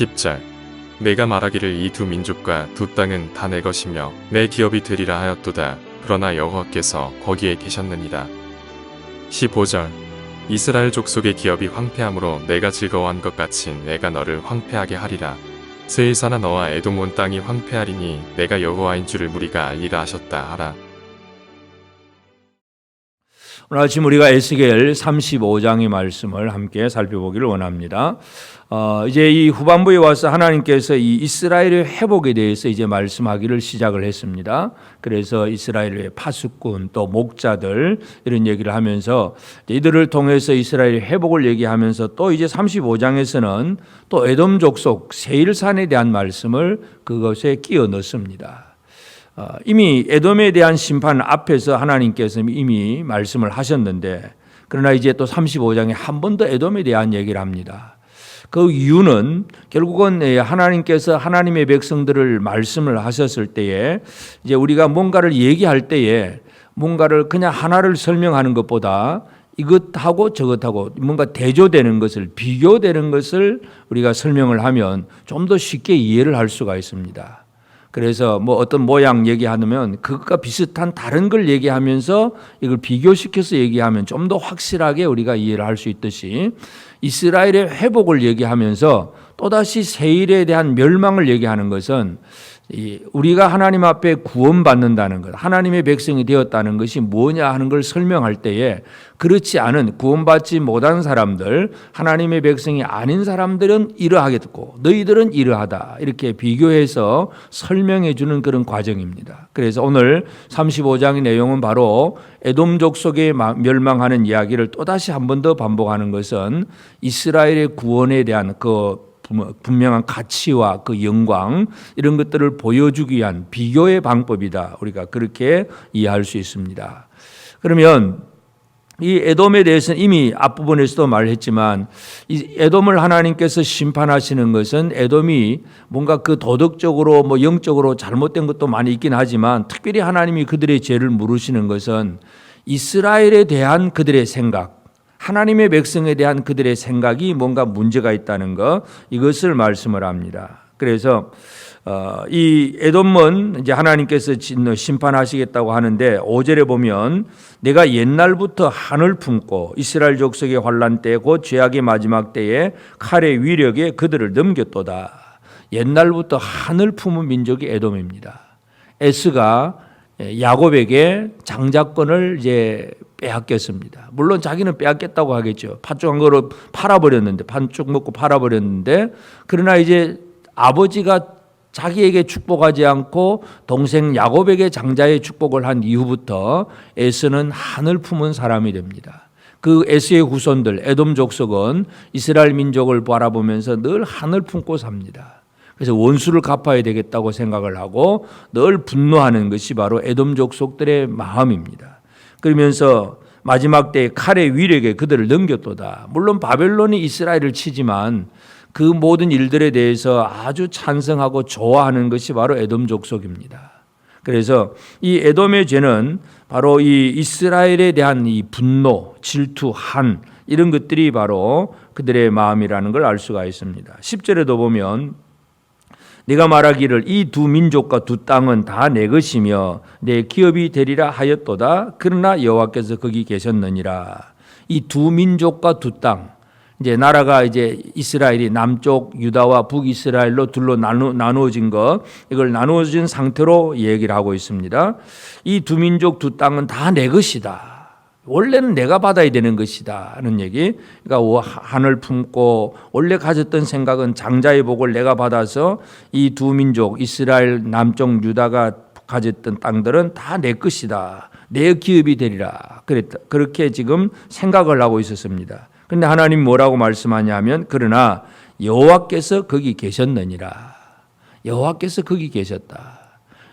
10절 내가 말하기를 이 두 민족과 두 땅은 다 내 것이며 내 기업이 되리라 하였도다. 그러나 여호와께서 거기에 계셨느니라. 15절 이스라엘 족속의 기업이 황폐함으로 내가 즐거워한 것 같이 내가 너를 황폐하게 하리라. 스엘사나 너와 에돔 온 땅이 황폐하리니 내가 여호와인 줄을 무리가 알리라 하셨다 하라. 오늘 아침 우리가 에스겔 35장의 말씀을 함께 살펴보기를 원합니다. 이제 이 후반부에 와서 하나님께서 이 이스라엘의 회복에 대해서 이제 말씀하기를 시작을 했습니다. 그래서 이스라엘의 파수꾼 또 목자들 이런 얘기를 하면서 이들을 통해서 이스라엘의 회복을 얘기하면서 또 이제 35장에서는 또 에돔 족속 세일산에 대한 말씀을 그것에 끼워 넣습니다. 이미 에돔에 대한 심판 앞에서 하나님께서 이미 말씀을 하셨는데 그러나 이제 또 35장에 한 번 더 에돔에 대한 얘기를 합니다. 그 이유는 결국은 하나님께서 하나님의 백성들을 말씀을 하셨을 때에 이제 우리가 뭔가를 얘기할 때에 뭔가를 그냥 하나를 설명하는 것보다 이것하고 저것하고 뭔가 대조되는 것을 비교되는 것을 우리가 설명을 하면 좀 더 쉽게 이해를 할 수가 있습니다. 그래서 뭐 어떤 모양 얘기하면 그것과 비슷한 다른 걸 얘기하면서 이걸 비교시켜서 얘기하면 좀 더 확실하게 우리가 이해를 할 수 있듯이 이스라엘의 회복을 얘기하면서 또다시 세일에 대한 멸망을 얘기하는 것은 우리가 하나님 앞에 구원받는다는 것, 하나님의 백성이 되었다는 것이 뭐냐 하는 걸 설명할 때에 그렇지 않은 구원받지 못한 사람들, 하나님의 백성이 아닌 사람들은 이러하겠고 너희들은 이러하다 이렇게 비교해서 설명해 주는 그런 과정입니다. 그래서 오늘 35장의 내용은 바로 에돔 족속에 멸망하는 이야기를 또다시 한 번 더 반복하는 것은 이스라엘의 구원에 대한 그 분명한 가치와 그 영광 이런 것들을 보여주기 위한 비교의 방법이다. 우리가 그렇게 이해할 수 있습니다. 그러면 이 에돔에 대해서는 이미 앞부분에서도 말했지만 이 에돔을 하나님께서 심판하시는 것은 에돔이 뭔가 그 도덕적으로 뭐 영적으로 잘못된 것도 많이 있긴 하지만 특별히 하나님이 그들의 죄를 물으시는 것은 이스라엘에 대한 그들의 생각, 하나님의 백성에 대한 그들의 생각이 뭔가 문제가 있다는 것, 이것을 말씀을 합니다. 그래서 이 에돔은 이제 하나님께서 심판하시겠다고 하는데 5절에 보면 내가 옛날부터 한을 품고 이스라엘 족속의 환난 때 곧 죄악의 마지막 때에 칼의 위력에 그들을 넘겼도다. 옛날부터 한을 품은 민족이 에돔입니다. 에스가 야곱에게 장자권을 이제 빼앗겼습니다. 물론 자기는 빼앗겼다고 하겠죠. 팥죽 한 그릇 팔아버렸는데, 팥죽 먹고 팔아버렸는데, 그러나 이제 아버지가 자기에게 축복하지 않고 동생 야곱에게 장자의 축복을 한 이후부터 에스는 한을 품은 사람이 됩니다. 그 에스의 후손들 에돔 족속은 이스라엘 민족을 바라보면서 늘 한을 품고 삽니다. 그래서 원수를 갚아야 되겠다고 생각을 하고 늘 분노하는 것이 바로 에돔 족속들의 마음입니다. 그러면서 마지막 때에 칼의 위력에 그들을 넘겼도다. 물론 바벨론이 이스라엘을 치지만 그 모든 일들에 대해서 아주 찬성하고 좋아하는 것이 바로 에돔 족속입니다. 그래서 이 에돔의 죄는 바로 이 이스라엘에 대한 이 분노, 질투, 한 이런 것들이 바로 그들의 마음이라는 걸 알 수가 있습니다. 10절에도 보면 네가 말하기를 이 두 민족과 두 땅은 다 내 것이며 내 기업이 되리라 하였도다. 그러나 여호와께서 거기 계셨느니라. 이 두 민족과 두 땅, 이제 나라가 이제 이스라엘이 남쪽 유다와 북이스라엘로 둘로 나누어진 것, 이걸 나누어진 상태로 얘기를 하고 있습니다. 이 두 민족 두 땅은 다 내 것이다. 원래는 내가 받아야 되는 것이다 하는 얘기. 그러니까 한을 품고 원래 가졌던 생각은 장자의 복을 내가 받아서 이 두 민족 이스라엘 남쪽 유다가 가졌던 땅들은 다 내 것이다. 내 기업이 되리라. 그렇게 지금 생각을 하고 있었습니다. 그런데 하나님 뭐라고 말씀하냐면 그러나 여호와께서 거기 계셨느니라. 여호와께서 거기 계셨다.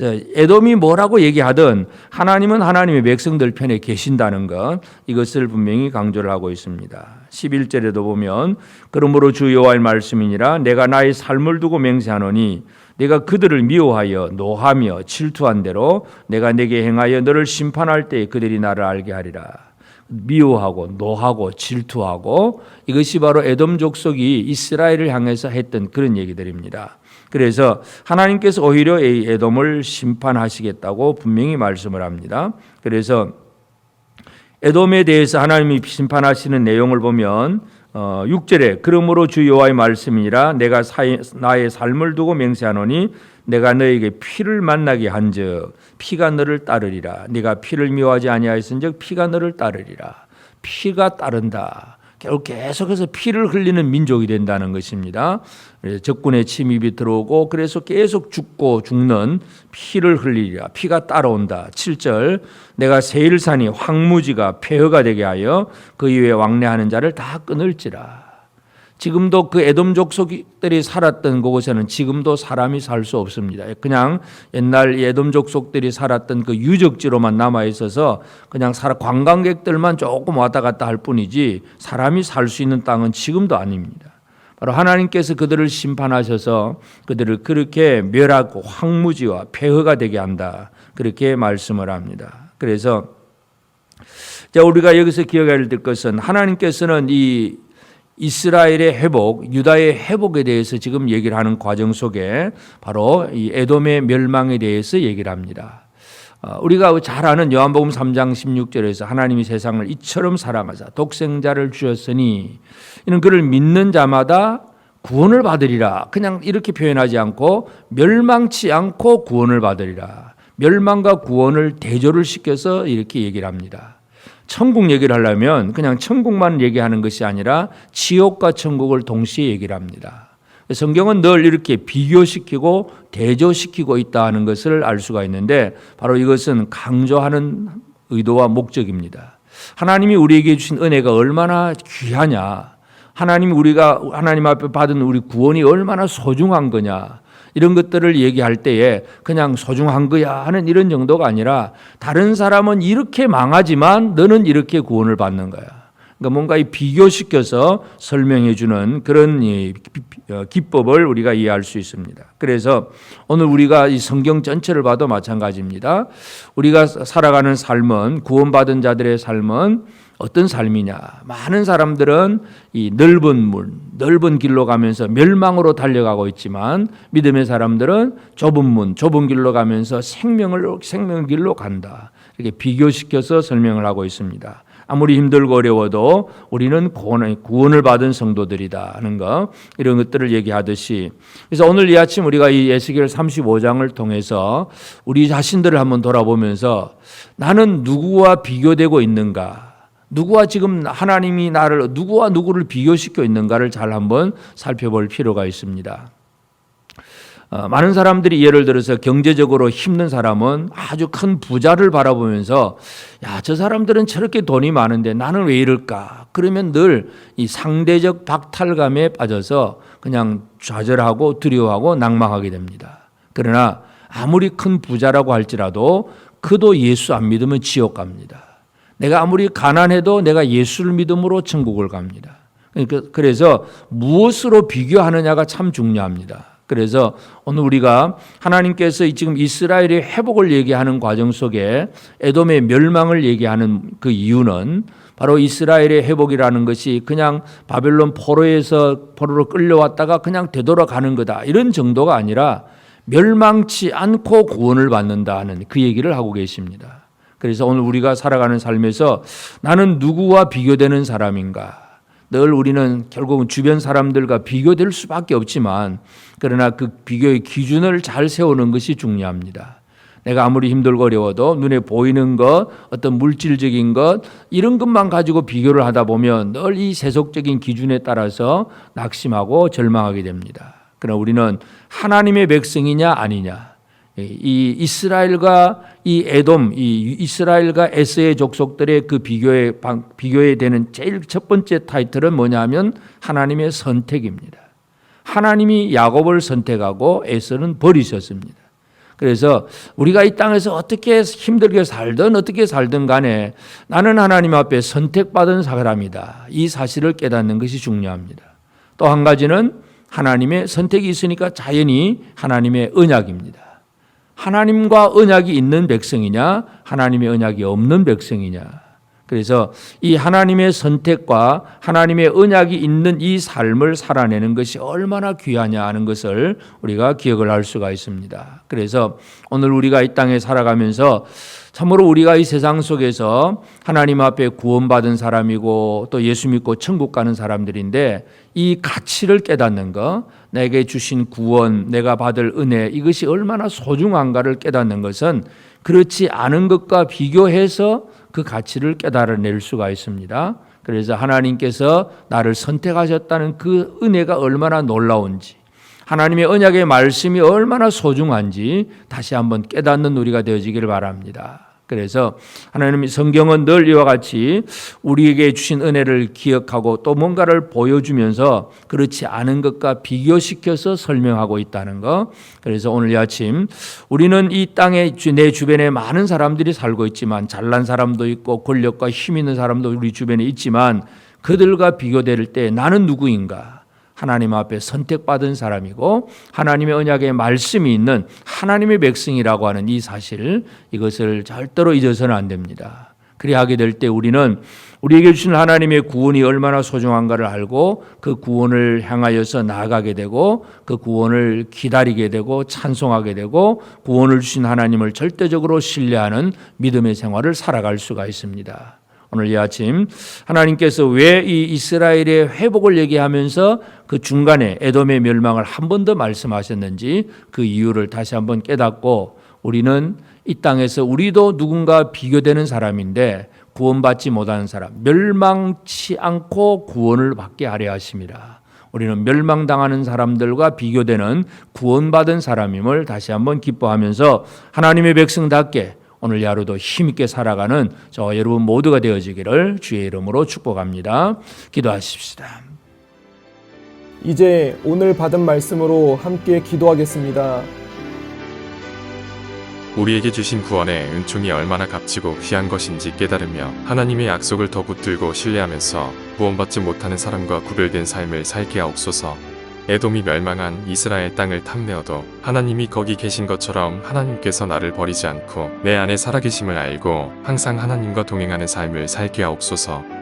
에돔이 뭐라고 얘기하든 하나님은 하나님의 백성들 편에 계신다는 것, 이것을 분명히 강조를 하고 있습니다. 11절에도 보면 그러므로 주 여호와의 말씀이니라 내가 나의 삶을 두고 맹세하노니 내가 그들을 미워하여 노하며 질투한 대로 내가 내게 행하여 너를 심판할 때에 그들이 나를 알게 하리라. 미워하고 노하고 질투하고 이것이 바로 에돔 족속이 이스라엘을 향해서 했던 그런 얘기들입니다. 그래서 하나님께서 오히려 이 에돔을 심판하시겠다고 분명히 말씀을 합니다. 그래서 에돔에 대해서 하나님이 심판하시는 내용을 보면 6절에 그러므로 주 여호와의 말씀이니라 내가 나의 삶을 두고 맹세하노니 내가 너에게 피를 만나게 한즉 피가 너를 따르리라. 네가 피를 미워하지 아니하였은즉 피가 너를 따르리라. 피가 따른다. 결국 계속해서 피를 흘리는 민족이 된다는 것입니다. 적군의 침입이 들어오고 그래서 계속 죽고 죽는 피를 흘리리라. 피가 따라온다. 7절 내가 세일산이 황무지가 폐허가 되게 하여 그 이후에 왕래하는 자를 다 끊을지라. 지금도 그 에돔 족속들이 살았던 그곳에는 지금도 사람이 살 수 없습니다. 그냥 옛날 에돔 족속들이 살았던 그 유적지로만 남아 있어서 그냥 관광객들만 조금 왔다 갔다 할 뿐이지 사람이 살 수 있는 땅은 지금도 아닙니다. 바로 하나님께서 그들을 심판하셔서 그들을 그렇게 멸하고 황무지와 폐허가 되게 한다. 그렇게 말씀을 합니다. 그래서 우리가 여기서 기억해야 될 것은 하나님께서는 이 이스라엘의 회복, 유다의 회복에 대해서 지금 얘기를 하는 과정 속에 바로 이 에돔의 멸망에 대해서 얘기를 합니다. 우리가 잘 아는 요한복음 3장 16절에서 하나님이 세상을 이처럼 사랑하사 독생자를 주셨으니 이는 그를 믿는 자마다 구원을 받으리라. 그냥 이렇게 표현하지 않고 멸망치 않고 구원을 받으리라. 멸망과 구원을 대조를 시켜서 이렇게 얘기를 합니다. 천국 얘기를 하려면 그냥 천국만 얘기하는 것이 아니라 지옥과 천국을 동시에 얘기를 합니다. 성경은 늘 이렇게 비교시키고 대조시키고 있다 하는 것을 알 수가 있는데 바로 이것은 강조하는 의도와 목적입니다. 하나님이 우리에게 주신 은혜가 얼마나 귀하냐, 우리가 하나님 앞에 받은 우리 구원이 얼마나 소중한 거냐, 이런 것들을 얘기할 때에 그냥 소중한 거야 하는 이런 정도가 아니라 다른 사람은 이렇게 망하지만 너는 이렇게 구원을 받는 거야. 그러니까 뭔가 비교시켜서 설명해 주는 그런 기법을 우리가 이해할 수 있습니다. 그래서 오늘 우리가 이 성경 전체를 봐도 마찬가지입니다. 우리가 살아가는 삶은, 구원받은 자들의 삶은 어떤 삶이냐? 많은 사람들은 이 넓은 길로 가면서 멸망으로 달려가고 있지만 믿음의 사람들은 좁은 길로 가면서 생명의 길로 간다. 이렇게 비교시켜서 설명을 하고 있습니다. 아무리 힘들고 어려워도 우리는 구원을 받은 성도들이다 하는 거, 이런 것들을 얘기하듯이, 그래서 오늘 이 아침 우리가 이 에스겔 35장을 통해서 우리 자신들을 한번 돌아보면서 나는 누구와 비교되고 있는가, 누구와 지금 하나님이 나를 누구와 누구를 비교시켜 있는가를 잘 한번 살펴볼 필요가 있습니다. 많은 사람들이 예를 들어서 경제적으로 힘든 사람은 아주 큰 부자를 바라보면서 야, 저 사람들은 저렇게 돈이 많은데 나는 왜 이럴까? 그러면 늘 이 상대적 박탈감에 빠져서 그냥 좌절하고 두려워하고 낭망하게 됩니다. 그러나 아무리 큰 부자라고 할지라도 그도 예수 안 믿으면 지옥 갑니다. 내가 아무리 가난해도 내가 예수를 믿음으로 천국을 갑니다. 그래서 무엇으로 비교하느냐가 참 중요합니다. 그래서 오늘 우리가 하나님께서 지금 이스라엘의 회복을 얘기하는 과정 속에 에돔의 멸망을 얘기하는 그 이유는 바로 이스라엘의 회복이라는 것이 그냥 바벨론 포로로 끌려왔다가 그냥 되돌아가는 거다, 이런 정도가 아니라 멸망치 않고 구원을 받는다는 그 얘기를 하고 계십니다. 그래서 오늘 우리가 살아가는 삶에서 나는 누구와 비교되는 사람인가? 늘 우리는 결국은 주변 사람들과 비교될 수밖에 없지만 그러나 그 비교의 기준을 잘 세우는 것이 중요합니다. 내가 아무리 힘들고 어려워도 눈에 보이는 것, 어떤 물질적인 것, 이런 것만 가지고 비교를 하다 보면 늘 이 세속적인 기준에 따라서 낙심하고 절망하게 됩니다. 그러나 우리는 하나님의 백성이냐 아니냐, 이 이스라엘과 이 에돔, 이 이스라엘과 에서의 족속들의 그 비교에 되는 제일 첫 번째 타이틀은 뭐냐면 하나님의 선택입니다. 하나님이 야곱을 선택하고 에서는 버리셨습니다. 그래서 우리가 이 땅에서 어떻게 힘들게 살든 어떻게 살든 간에 나는 하나님 앞에 선택받은 사람이다, 이 사실을 깨닫는 것이 중요합니다. 또 한 가지는 하나님의 선택이 있으니까 자연히 하나님의 언약입니다. 하나님과 언약이 있는 백성이냐, 하나님의 언약이 없는 백성이냐. 그래서 이 하나님의 선택과 하나님의 언약이 있는 이 삶을 살아내는 것이 얼마나 귀하냐 하는 것을 우리가 기억을 할 수가 있습니다. 그래서 오늘 우리가 이 땅에 살아가면서 참으로 우리가 이 세상 속에서 하나님 앞에 구원받은 사람이고 또 예수 믿고 천국 가는 사람들인데 이 가치를 깨닫는 것, 내게 주신 구원, 내가 받을 은혜, 이것이 얼마나 소중한가를 깨닫는 것은 그렇지 않은 것과 비교해서 그 가치를 깨달아낼 수가 있습니다. 그래서 하나님께서 나를 선택하셨다는 그 은혜가 얼마나 놀라운지, 하나님의 언약의 말씀이 얼마나 소중한지 다시 한번 깨닫는 우리가 되어지기를 바랍니다. 그래서 하나님의 성경은 늘 이와 같이 우리에게 주신 은혜를 기억하고 또 뭔가를 보여주면서 그렇지 않은 것과 비교시켜서 설명하고 있다는 것. 그래서 오늘 이 아침 우리는 이 땅에 내 주변에 많은 사람들이 살고 있지만, 잘난 사람도 있고 권력과 힘 있는 사람도 우리 주변에 있지만, 그들과 비교될 때 나는 누구인가? 하나님 앞에 선택받은 사람이고 하나님의 언약의 말씀이 있는 하나님의 백성이라고 하는 이 사실, 이것을 절대로 잊어서는 안 됩니다. 그리하게 하게 될 때 우리는 우리에게 주신 하나님의 구원이 얼마나 소중한가를 알고 그 구원을 향하여서 나아가게 되고 그 구원을 기다리게 되고 찬송하게 되고 구원을 주신 하나님을 절대적으로 신뢰하는 믿음의 생활을 살아갈 수가 있습니다. 오늘 이 아침 하나님께서 왜 이 이스라엘의 회복을 얘기하면서 그 중간에 에돔의 멸망을 한 번 더 말씀하셨는지 그 이유를 다시 한번 깨닫고, 우리는 이 땅에서 우리도 누군가 비교되는 사람인데 구원받지 못하는 사람, 멸망치 않고 구원을 받게 하려 하심이라. 우리는 멸망당하는 사람들과 비교되는 구원받은 사람임을 다시 한번 기뻐하면서 하나님의 백성답게 오늘 하루도 힘있게 살아가는 저 여러분 모두가 되어지기를 주의 이름으로 축복합니다. 기도하십시다. 이제 오늘 받은 말씀으로 함께 기도하겠습니다. 우리에게 주신 구원의 은총이 얼마나 값지고 귀한 것인지 깨달으며 하나님의 약속을 더 붙들고 신뢰하면서 구원받지 못하는 사람과 구별된 삶을 살게 하옵소서. 에돔이 멸망한 이스라엘 땅을 탐내어도 하나님이 거기 계신 것처럼 하나님께서 나를 버리지 않고 내 안에 살아계심을 알고 항상 하나님과 동행하는 삶을 살게 하옵소서.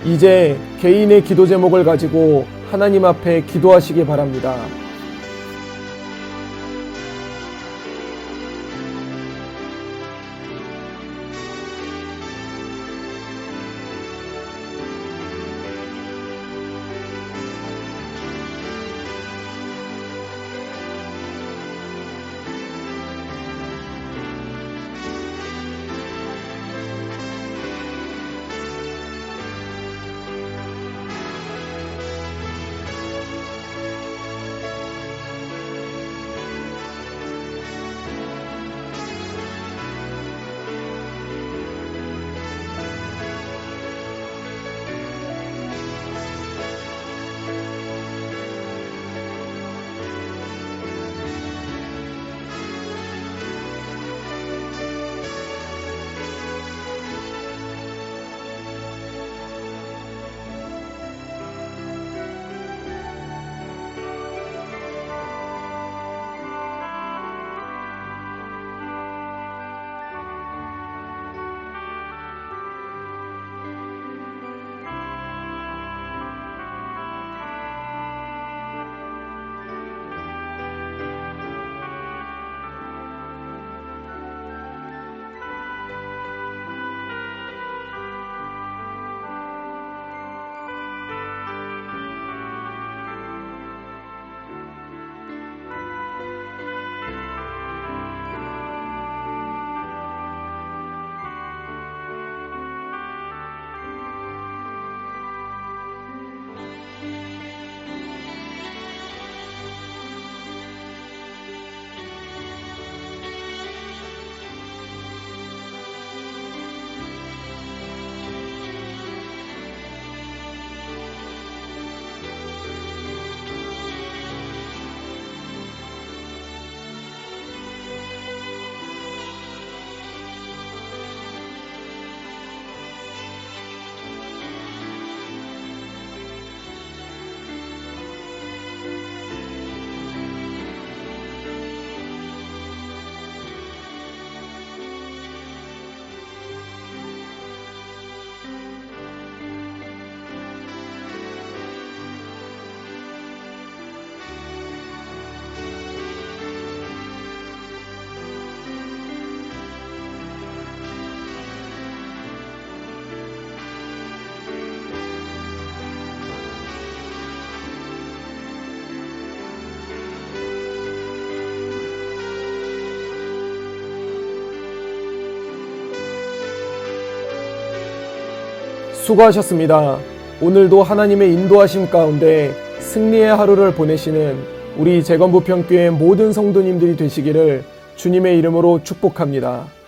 이제 개인의 기도 제목을 가지고 하나님 앞에 기도하시기 바랍니다. 수고하셨습니다. 오늘도 하나님의 인도하심 가운데 승리의 하루를 보내시는 우리 재건부평교회 모든 성도님들이 되시기를 주님의 이름으로 축복합니다.